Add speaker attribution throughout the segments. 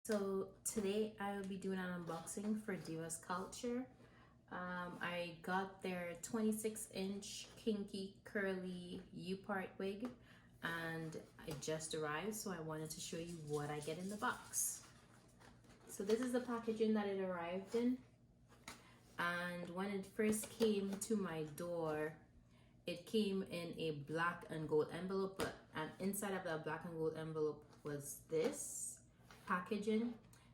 Speaker 1: So today I will be doing an unboxing for Divas Culture. I got their 26-inch Kinky Curly U-Part wig and it just arrived, so I wanted to show you what I get in the box. So this is the packaging that it arrived in, and when it first came to my door, it came in a black and gold envelope, and inside of that black and gold envelope was this packaging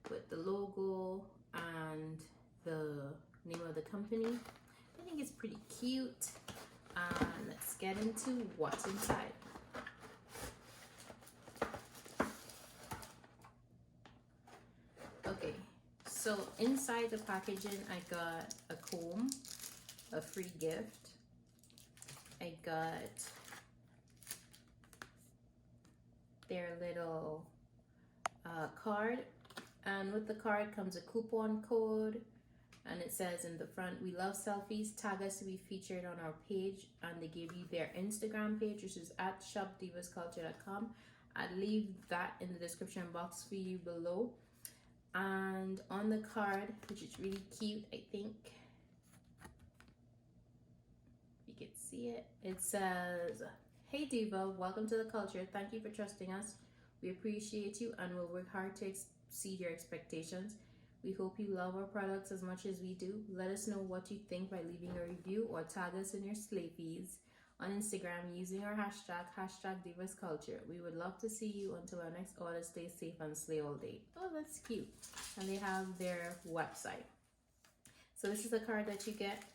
Speaker 1: with the logo and the name of the company. I think it's pretty cute. Let's get into what's inside. Okay, so inside the packaging I got a comb, a free gift. I got their little card, and with the card comes a coupon code, and it says in the front, "We love selfies, tag us to be featured on our page," and they give you their Instagram page, which is at shopdivasculture.com. I'll leave that in the description box for you below. And on the card, which is really cute, I think you can see it, it says, "Hey Diva, welcome to the culture. Thank you for trusting us. We appreciate you and will work hard to exceed your expectations. We hope you love our products as much as we do. Let us know what you think by leaving a review or tag us in your slayfies on Instagram using our hashtag DivasCulture. We would love to see you until our next order. Stay safe and slay all day." Oh, that's cute. And they have their website. So this is the card that you get.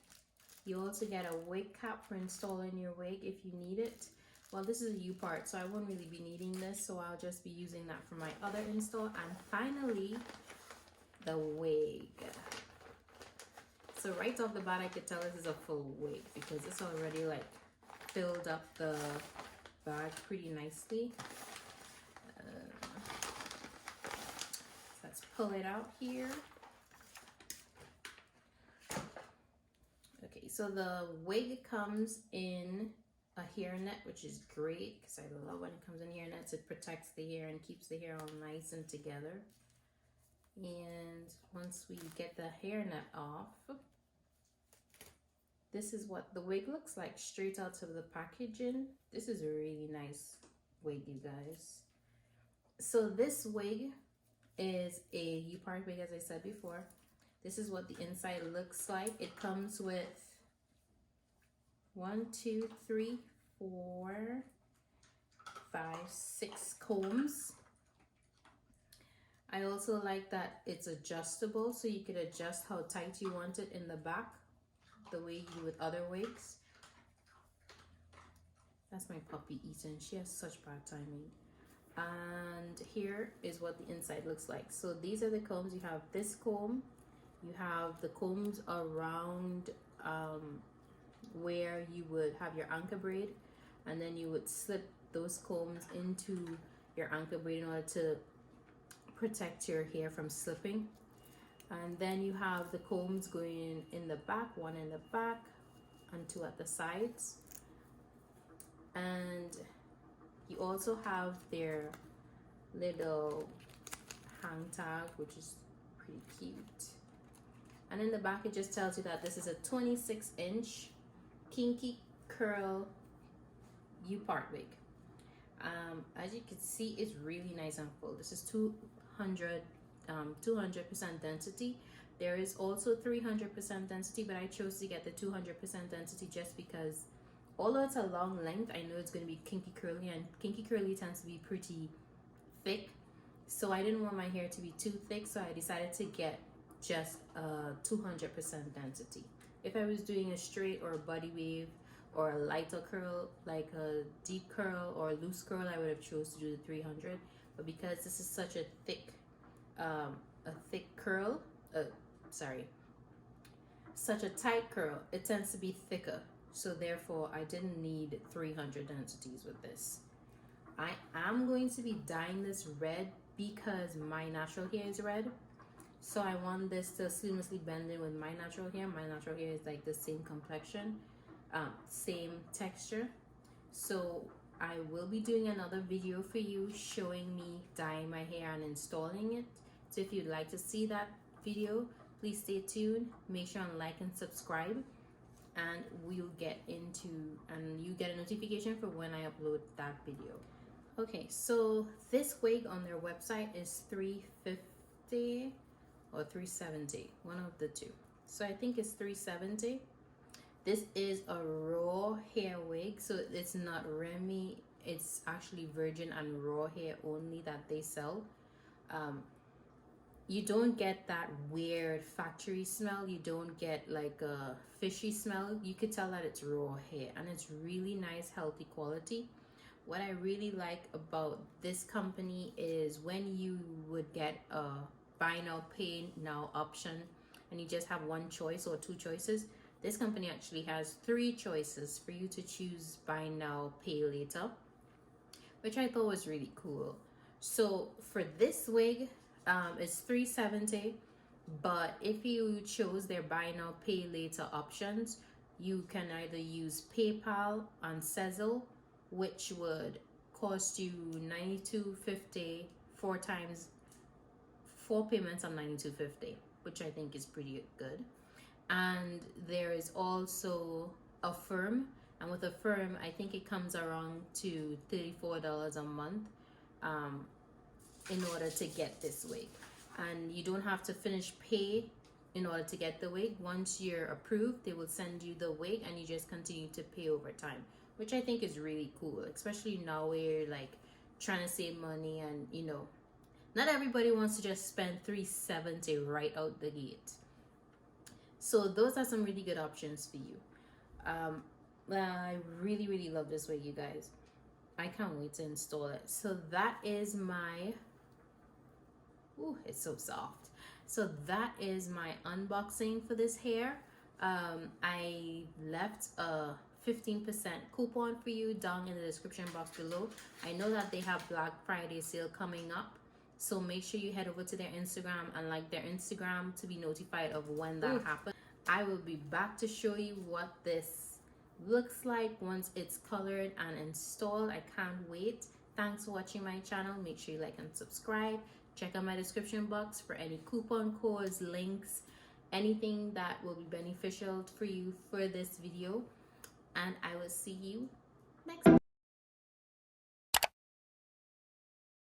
Speaker 1: You also get a wig cap for installing your wig if you need it. Well, this is a U-part, so I won't really be needing this, so I'll just be using that for my other install. And finally, the wig. So right off the bat, I could tell this is a full wig because it's already like filled up the bag pretty nicely. Let's pull it out here. Okay, so the wig comes in a hairnet, which is great because I love when it comes in hairnets. It protects the hair and keeps the hair all nice and together. And once we get the hairnet off, this is what the wig looks like straight out of the packaging. This is a really nice wig, you guys. So this wig is a U-part wig, as I said before. This is what the inside looks like. It comes with 6 combs. I also like that it's adjustable, so you could adjust how tight you want it in the back, the way you do with other wigs. That's my puppy eating. She has such bad timing. And here is what the inside looks like. So these are the combs. You have this comb. You have the combs around where you would have your anchor braid, and then you would slip those combs into your anchor braid in order to protect your hair from slipping. And then you have the combs going in the back, one in the back and two at the sides. And you also have their little hang tag, which is pretty cute. And in the back, it just tells you that this is a 26-inch Kinky Curl U-Part wig. As you can see, it's really nice and full. This is 200% density. There is also 300% density, but I chose to get the 200% density just because although it's a long length, I know it's going to be kinky curly, and kinky curly tends to be pretty thick. So I didn't want my hair to be too thick, so I decided to get just 200% density. If I was doing a straight or a body wave or a lighter curl, like a deep curl or a loose curl, I would have chose to do the 300. But because this is such a thick curl, such a tight curl, it tends to be thicker. So therefore, I didn't need 300 densities with this. I am going to be dyeing this red because my natural hair is red. So I want this to seamlessly blend in with my natural hair. My natural hair is like the same complexion, same texture. So I will be doing another video for you showing me dyeing my hair and installing it So if you'd like to see that video, please stay tuned. Make sure and like and subscribe, and we'll get into, and you get a notification for when I upload that video. Okay, so this wig on their website is $350 or $370, one of the two. So I think it's $370. This is a raw hair wig, so it's not Remy. It's actually virgin and raw hair only that they sell. You don't get that weird factory smell. You don't get like a fishy smell. You could tell that it's raw hair, and it's really nice, healthy quality. What I really like about this company is when you would get a buy now pay now option and you just have one choice or two choices, this company actually has 3 choices for you to choose buy now pay later, which I thought was really cool. So for this wig, it's $370, but if you chose their buy now pay later options, you can either use PayPal on Sezzle, which would cost you $92.50 4 payments on $92.50, which I think is pretty good. And there is also Affirm, and with Affirm, I think it comes around to $34 a month in order to get this wig. And you don't have to finish pay in order to get the wig. Once you're approved, they will send you the wig and you just continue to pay over time, which I think is really cool, especially now where you're like trying to save money, and you know, not everybody wants to just spend $370 right out the gate. So those are some really good options for you. I really love this wig, you guys. I can't wait to install it. So that is my, ooh, it's so soft. So that is my unboxing for this hair. I left a 15% coupon for you down in the description box below. I know that they have Black Friday sale coming up, so make sure you head over to their Instagram and like their Instagram to be notified of when that happens. I will be back to show you what this looks like once it's colored and installed. I can't wait. Thanks for watching my channel. Make sure you like and subscribe. Check out my description box for any coupon codes, links, anything that will be beneficial for you for this video. And I will see you next time.